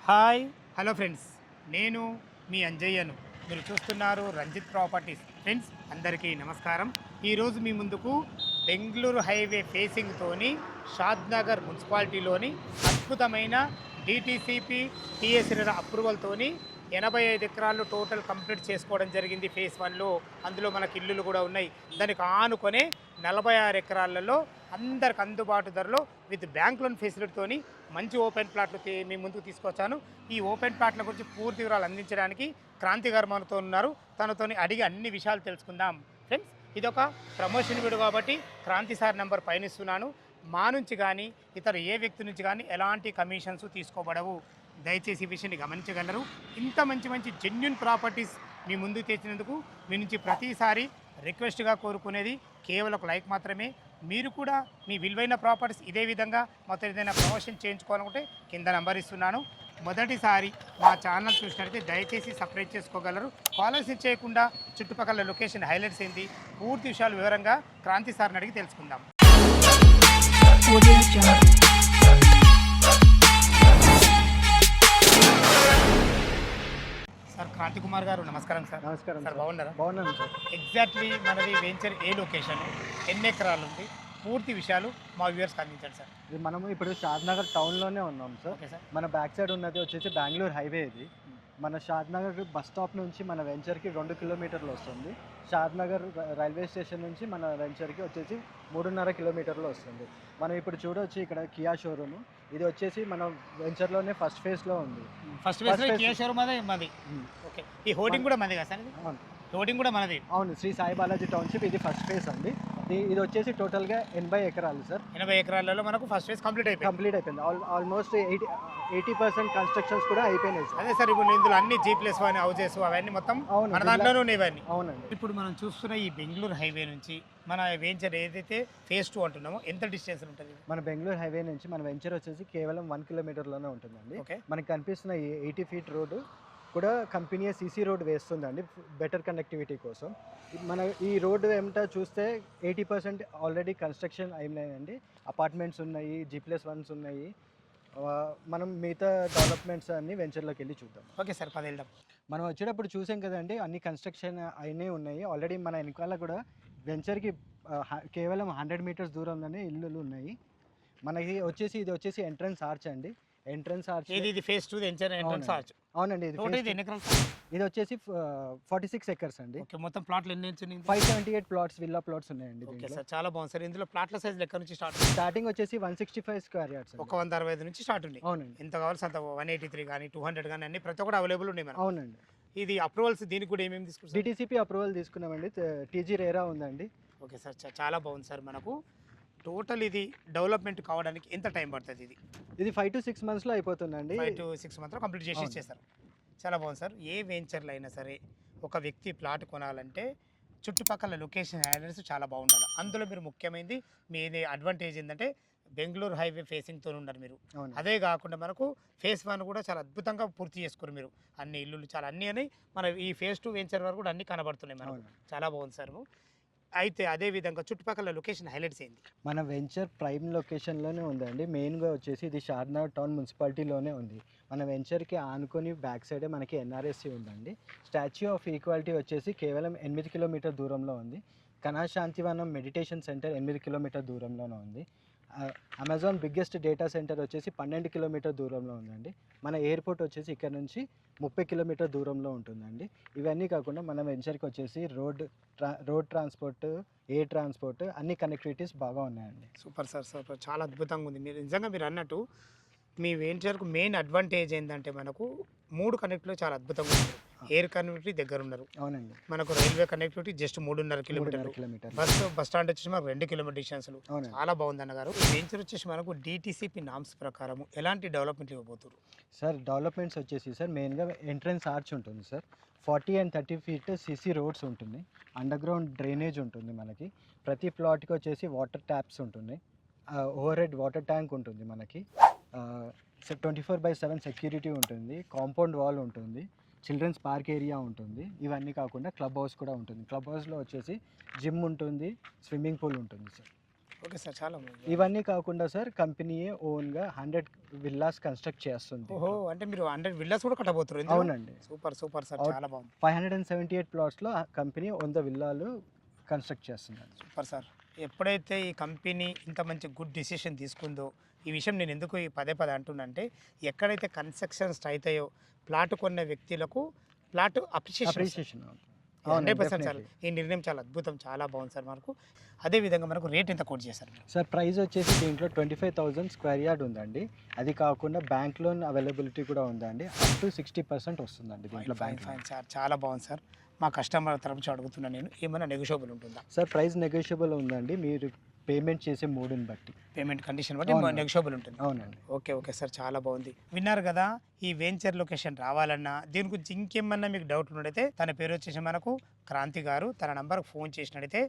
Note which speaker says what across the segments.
Speaker 1: Hi hello friends, నేను మీ అంజయ్యను. మీరు చూస్తున్నారు రంజిత్ ప్రాపర్టీస్. ఫ్రెండ్స్ అందరికీ నమస్కారం. ఈరోజు మీ ముందుకు బెంగళూరు హైవే ఫేసింగ్తోని షాద్నగర్ మున్సిపాలిటీలోని అద్భుతమైన డిటిసిపి టిఎస్ఆర్ అప్రూవల్తోని 85 ఎకరాలు టోటల్ కంప్లీట్ చేసుకోవడం జరిగింది ఫేజ్ 1లో. అందులో మనకి ఇల్లులు కూడా ఉన్నాయి. దానికి ఆనుకొనే 46 ఎకరాలలో అందరికి అందుబాటు ధరలో విత్ బ్యాంక్ లోన్ ఫెసిలిటీతోని మంచి ఓపెన్ ప్లాట్లు మీ ముందుకు తీసుకొచ్చాను. ఈ ఓపెన్ ప్లాట్ల గురించి పూర్తి వివరాలు అందించడానికి క్రాంతి గారు మనతో ఉన్నారు. తనతోని అడిగి అన్ని విషయాలు తెలుసుకుందాం. ఫ్రెండ్స్, ఇదొక ప్రమోషన్ వీడియో కాబట్టి క్రాంతి సార్ నెంబర్ పైన ఇస్తున్నాను. మా నుంచి కానీ ఇతర ఏ వ్యక్తి నుంచి కానీ ఎలాంటి కమిషన్స్ తీసుకోబడవు. దయచేసి ఈ విషయాన్ని గమనించగలరు. ఇంత మంచి మంచి జెన్యున్ ప్రాపర్టీస్ మీ ముందుకు తెచ్చినందుకు మీ నుంచి ప్రతిసారి రిక్వెస్ట్గా కోరుకునేది కేవలం ఒక లైక్ మాత్రమే. మీరు కూడా మీ విలువైన ప్రాపర్టీస్ ఇదే విధంగా మొత్తం ఏదైనా ప్రమోషన్ చేయించుకోవాలనుకుంటే కింద నెంబర్ ఇస్తున్నాను. మొదటిసారి మా ఛానల్ చూసినట్లయితే దయచేసి సబ్స్క్రైబ్ చేసుకోగలరు. కాలర్స్ చేయకుండా చుట్టుపక్కల లొకేషన్ హైలైట్స్ ఏంటి పూర్తి విషయాలు వివరంగా క్రాంతి సార్ని అడిగి తెలుసుకుందాం. సార్ క్రాంతి కుమార్ గారు నమస్కారం సార్.
Speaker 2: నమస్కారం
Speaker 1: సార్, బాగున్నారా?
Speaker 2: బాగున్నాను సార్.
Speaker 1: ఎగ్జాక్ట్లీ మనది వెంచర్ ఏ లొకేషన్, ఎన్ని ఎకరాలు ఉంది, పూర్తి విషయాలు మా వ్యూవర్స్కి అందించండి సార్.
Speaker 2: ఇది మనము ఇప్పుడు షాద్నగర్ టౌన్లోనే ఉన్నాం సార్.
Speaker 1: Okay sir.
Speaker 2: మన బ్యాక్ సైడ్ ఉన్నది వచ్చేసి బెంగళూరు హైవే. ఇది మన షాద్నగర్ బస్ స్టాప్ నుంచి మన వెంచర్కి 2 కిలోమీటర్లు వస్తుంది. షాద్నగర్ రైల్వే స్టేషన్ నుంచి మన వెంచర్కి వచ్చేసి 3.5 కిలోమీటర్లు వస్తుంది. మనం ఇప్పుడు చూడవచ్చు ఇక్కడ కియా షోరూమ్. ఇది వచ్చేసి మన వెంచర్లోనే ఫస్ట్ ఫేజ్లో ఉంది.
Speaker 1: ఫస్ట్ ఫేజ్ కియా షోరూమ్ అదే మాది. ఓకే, ఈ హోర్డింగ్ కూడా మనది కదా సార్? ఇది
Speaker 2: అవును,
Speaker 1: హోర్డింగ్ కూడా మనది.
Speaker 2: అవును. శ్రీ సాయి బాలాజీ టౌన్షిప్ ఇది ఫస్ట్ ఫేజ్ అండి. ఇది వచ్చేసి టోటల్గా 80 ఎకరాలు సార్.
Speaker 1: 80 ఎకరాలలో మనకు ఫస్ట్ ఫేజ్ కంప్లీట్
Speaker 2: అయిపోయింది. ఆల్మోస్ట్ 80% కన్స్ట్రక్షన్స్ కూడా అయిపోయినాయి సార్.
Speaker 1: అదే సార్, ఇప్పుడు ఇందులో అన్ని G+1 హౌజెస్ అవన్నీ మొత్తం మన దాంట్లోనే ఉన్నాయి ఇవన్నీ.
Speaker 2: అవునండి.
Speaker 1: ఇప్పుడు మనం చూస్తున్న ఈ బెంగళూరు హైవే నుంచి మన వెంచర్ ఏదైతే ఫేజ్ 2 అంటున్నామో ఎంత డిస్టెన్స్ ఉంటుంది?
Speaker 2: మన బెంగళూరు హైవే నుంచి మన వెంచర్ వచ్చేసి కేవలం 1 కిలోమీటర్లోనే ఉంటుందండి.
Speaker 1: ఓకే.
Speaker 2: మనకి కనిపిస్తున్న ఈ 80 ఫీట్ రోడ్డు కూడా కంపెనీ సీసీ రోడ్ వేస్తుందండి బెటర్ కనెక్టివిటీ కోసం. మన ఈ రోడ్డు ఏమిటో చూస్తే 80% ఆల్రెడీ కన్స్ట్రక్షన్ అయినాయండి. అపార్ట్మెంట్స్ ఉన్నాయి, G+1s ఉన్నాయి. మనం మిగతా డెవలప్మెంట్స్ అన్ని వెంచర్లోకి వెళ్ళి చూద్దాం.
Speaker 1: ఓకే సార్, పది వెళ్దాం.
Speaker 2: మనం వచ్చేటప్పుడు చూసాం కదండి, అన్ని కన్స్ట్రక్షన్ అయినవి ఉన్నాయి. ఆల్రెడీ మన వెనకాల కూడా వెంచర్కి కేవలం 100 మీటర్స్ దూరంలోనే ఇల్లులు ఉన్నాయి. మనకి వచ్చేసి ఇది వచ్చేసి ఎంట్రన్స్ ఆర్చ్ అండి. ఎంట్రన్స్ ఆర్చ్
Speaker 1: ఇది ఫేజ్ 2 వెంచర్ ఎంట్రన్స్ ఆర్చ్.
Speaker 2: అవునండి. ఇది వచ్చేసి 46 ఎకర్స్ అండి.
Speaker 1: ఓకే, మొత్తం ప్లాట్లు ఎన్ని ఉన్నాయి?
Speaker 2: 578 ప్లాట్స్, విల్లా ప్లాట్స్ ఉన్నాయండి.
Speaker 1: ఓకే సార్, చాలా బాగుంది సార్. ఇందులో ప్లాట్ల సైజ్ ఎక్కడ నుంచి
Speaker 2: స్టార్టింగ్ వచ్చేసి 165 స్క్వేర్ యార్డ్స్,
Speaker 1: ఒక 165 నుంచి స్టార్ట్ ఉంది.
Speaker 2: అవునండి.
Speaker 1: ఎంత కావాల్సి అంత 183 కానీ 200 కానీ అన్ని ప్రతి ఒక్కటి అవైలబుల్ ఉన్నాయి మనకు.
Speaker 2: అవునండి.
Speaker 1: ఇది అప్రూవల్స్ దీనికి కూడా ఏమేమి తీసుకుంటారు?
Speaker 2: డిటిసిపి అప్రూవల్ తీసుకున్నామండి. టీజీ రేరా ఉందండి.
Speaker 1: ఓకే సార్, చాలా బాగుంది సార్. మనకు టోటల్ ఇది డెవలప్మెంట్ కావడానికి ఎంత టైం పడుతుంది?
Speaker 2: ఇది 5 to 6 monthsలో అయిపోతుందండి.
Speaker 1: 5 to 6 months కంప్లీట్ చేసి ఇచ్చేస్తారు. చాలా బాగుంది సార్. ఏ వెంచర్లో అయినా సరే ఒక వ్యక్తి ప్లాట్ కొనాలంటే చుట్టుపక్కల లొకేషన్ హైలైట్స్ చాలా బాగుండాలి. అందులో మీరు ముఖ్యమైనది మీ అడ్వాంటేజ్ ఏంటంటే బెంగళూరు హైవే ఫేసింగ్తో ఉన్నారు మీరు. అదే కాకుండా మనకు ఫేజ్ 1 కూడా చాలా అద్భుతంగా పూర్తి చేసుకోరు మీరు. అన్ని ఇల్లులు చాలా అన్నీ అని మన ఈ ఫేజ్ 2 వెంచర్ వరకు కూడా అన్నీ కనబడుతున్నాయి మనకు. చాలా బాగుంది సార్. అయితే అదే విధంగా చుట్టుపక్కల లొకేషన్ హైలైట్స్ ఏంటి?
Speaker 2: మన వెంచర్ ప్రైమ్ లొకేషన్లోనే ఉందండి. మెయిన్గా వచ్చేసి ఇది షాద్నగర్ టౌన్ మున్సిపాలిటీలోనే ఉంది. మన వెంచర్కి ఆనుకొని బ్యాక్ సైడే మనకి ఎన్ఆర్ఎస్సి ఉందండి. స్టాచ్యూ ఆఫ్ ఈక్వాలిటీ వచ్చేసి కేవలం 8 కిలోమీటర్ దూరంలో ఉంది. కళాశాంతివనం మెడిటేషన్ సెంటర్ 8 కిలోమీటర్ దూరంలోనే ఉంది. అమెజాన్ బిగ్గెస్ట్ డేటా సెంటర్ వచ్చేసి 12 కిలోమీటర్ దూరంలో ఉందండి. మన ఎయిర్పోర్ట్ వచ్చేసి ఇక్కడ నుంచి 30 కిలోమీటర్ దూరంలో ఉంటుందండి. ఇవన్నీ కాకుండా మన వెంచర్కి వచ్చేసి రోడ్ ట్రాన్స్పోర్ట్, ఎయిర్ ట్రాన్స్పోర్ట్ అన్ని కనెక్టివిటీస్ బాగా ఉన్నాయండి.
Speaker 1: Super sir, super. చాలా అద్భుతంగా ఉంది. మీరు నిజంగా మీరు అన్నట్టు మీ వెంచర్కు మెయిన్ అడ్వాంటేజ్ ఏంటంటే మనకు 3 కనెక్టివిటీ చాలా అద్భుతంగా ఉంది. ఎయిర్ కనెక్టివిటీ దగ్గర ఉన్నారు.
Speaker 2: అవునండి.
Speaker 1: మనకు రైల్వే కనెక్టివిటీ జస్ట్ 3.5 కిలోమీటర్లు. బస్ స్టాండ్ వచ్చేసి మనకు 2 కిలోమీటర్ డిస్టెన్స్లు. చాలా బాగుంది అన్నగారు. ఈ వెంచర్ వచ్చేసి మనకు డిటిసిపి నామ్స్ ప్రకారం ఎలాంటి డెవలప్మెంట్ ఇవ్వబోతున్నారు
Speaker 2: సార్? డెవలప్మెంట్స్ వచ్చేసి సార్ మెయిన్గా ఎంట్రన్స్ ఆర్చ్ ఉంటుంది sir. 40 and 30 feet CC roads ఉంటుంది. అండర్ గ్రౌండ్ డ్రైనేజ్ ఉంటుంది మనకి. ప్రతి ప్లాట్కి వచ్చేసి వాటర్ ట్యాప్స్ ఉంటుంది. ఓవర్ హెడ్ వాటర్ ట్యాంక్ ఉంటుంది మనకి. 24/7 సెక్యూరిటీ ఉంటుంది. కాంపౌండ్ వాల్ ఉంటుంది. చిల్డ్రన్స్ పార్క్ ఏరియా ఉంటుంది. ఇవన్నీ కాకుండా క్లబ్ హౌస్ కూడా ఉంటుంది. క్లబ్ హౌస్లో వచ్చేసి జిమ్ ఉంటుంది, స్విమ్మింగ్ పూల్ ఉంటుంది సార్.
Speaker 1: ఓకే సార్, చాలా బాగుంది.
Speaker 2: ఇవన్నీ కాకుండా సార్ కంపెనీయే ఓన్గా 100 విల్లాస్ కన్స్ట్రక్ట్ చేస్తుంది.
Speaker 1: ఓహో, అంటే మీరు 100 విల్లాస్ కూడా కట్టబోతున్నారు ఇందులో?
Speaker 2: అవునండి.
Speaker 1: సూపర్ సూపర్ సార్,
Speaker 2: అవుట్
Speaker 1: చాలా బాగుంది.
Speaker 2: 578 ప్లాట్స్లో కంపెనీ 100 విల్లాలు కన్స్ట్రక్ట్ చేస్తుందండి.
Speaker 1: Super sir. ఎప్పుడైతే ఈ కంపెనీ ఇంత మంచి గుడ్ డిసిషన్ తీసుకుందో, ఈ విషయం నేను ఎందుకు ఈ పదే పదే అంటున్నానంటే, ఎక్కడైతే కన్స్ట్రక్షన్స్ అవుతాయో ప్లాట్ కొన్న వ్యక్తులకు ప్లాట్ అప్రిషియేషన్
Speaker 2: అప్రిషియేషన్
Speaker 1: 100% సార్. ఈ నిర్ణయం చాలా అద్భుతం, చాలా బాగుంది సార్ మనకు. అదేవిధంగా మనకు రేట్ ఎంత కోట్ చేశారు మీరు?
Speaker 2: సార్ ప్రైస్ వచ్చేసి దీంట్లో 25,000 స్క్వేర్ యార్డ్ ఉందండి. అది కాకుండా బ్యాంక్ లోన్ అవైలబిలిటీ కూడా ఉందండి. అప్ టు 60% వస్తుందండి దీంట్లో బ్యాంక్ లోన్.
Speaker 1: ఫైన్ సార్, చాలా బాగుంది సార్. మా కస్టమర్ తరపు నుంచి అడుగుతున్నాను నేను, ఏమైనా నెగోషియబుల్ ఉంటుందా?
Speaker 2: సార్ ప్రైస్ నెగోషియబుల్ ఉందండి, మీరు పేమెంట్ చేసే మూడుని బట్టి.
Speaker 1: పేమెంట్ కండిషన్ బట్టి
Speaker 2: అవును.
Speaker 1: నెగోషియబుల్ ఉంటుంది.
Speaker 2: అవునండి.
Speaker 1: ఓకే ఓకే సార్, చాలా బాగుంది. విన్నారు కదా, ఈ వెంచర్ లొకేషన్ రావాలన్నా దీని గురించి ఇంకేమన్నా మీకు డౌట్ ఉన్నట్టయితే తన పేరు వచ్చేసి మనకు క్రాంతి గారు, తన నంబర్కి ఫోన్ చేసినట్టయితే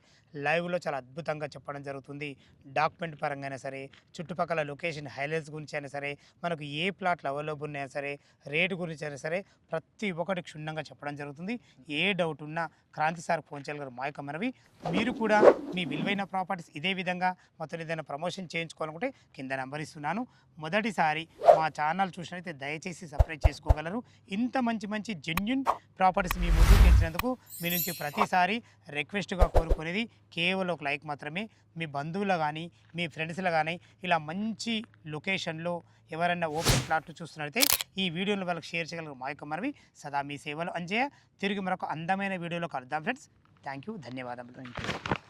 Speaker 1: లైవ్లో చాలా అద్భుతంగా చెప్పడం జరుగుతుంది. డాక్యుమెంట్ పరంగా అయినా సరే, చుట్టుపక్కల లొకేషన్ హైలైట్స్ గురించి అయినా సరే, మనకు ఏ ప్లాట్లు అవైలబుల్ ఉన్నాయా సరే, రేటు గురించి అయినా సరే, ప్రతి ఒక్కటి క్షుణ్ణంగా చెప్పడం జరుగుతుంది. ఏ డౌట్ ఉన్నా క్రాంతి సార్ ఫోన్ చేయగలరు. మా యొక్క మనవి, మీరు కూడా మీ విలువైన ప్రాపర్టీస్ ఇదే విధంగా మొత్తం ఏదైనా ప్రమోషన్ చేయించుకోవాలనుకుంటే కింద నెంబర్ ఇస్తున్నాను. మొదటిసారి మా ఛానల్ చూసినట్లయితే దయచేసి సబ్స్క్రైబ్ చేసుకోగలరు. ఇంత మంచి మంచి జెన్యున్ ప్రాపర్టీస్ మీ ముందుకు తెచ్చినందుకు మీ నుంచి ప్రతిసారి రిక్వెస్ట్గా కోరుకునేది కేవలం ఒక లైక్ మాత్రమే. మీ బంధువులు కానీ మీ ఫ్రెండ్స్లో కానీ ఇలా మంచి లొకేషన్లో ఎవరైనా ఓపెన్ ప్లాట్లు చూస్తున్నట్లయితే ఈ వీడియోని వాళ్ళకి షేర్ చేయగలరు. మా యొక్క మనవి, సదా మీ సేవలు అంజయ్య. తిరిగి మరొక అందమైన వీడియోలో కలుద్దాం ఫ్రెండ్స్. థ్యాంక్ యూ, ధన్యవాదములు.
Speaker 2: Thank you.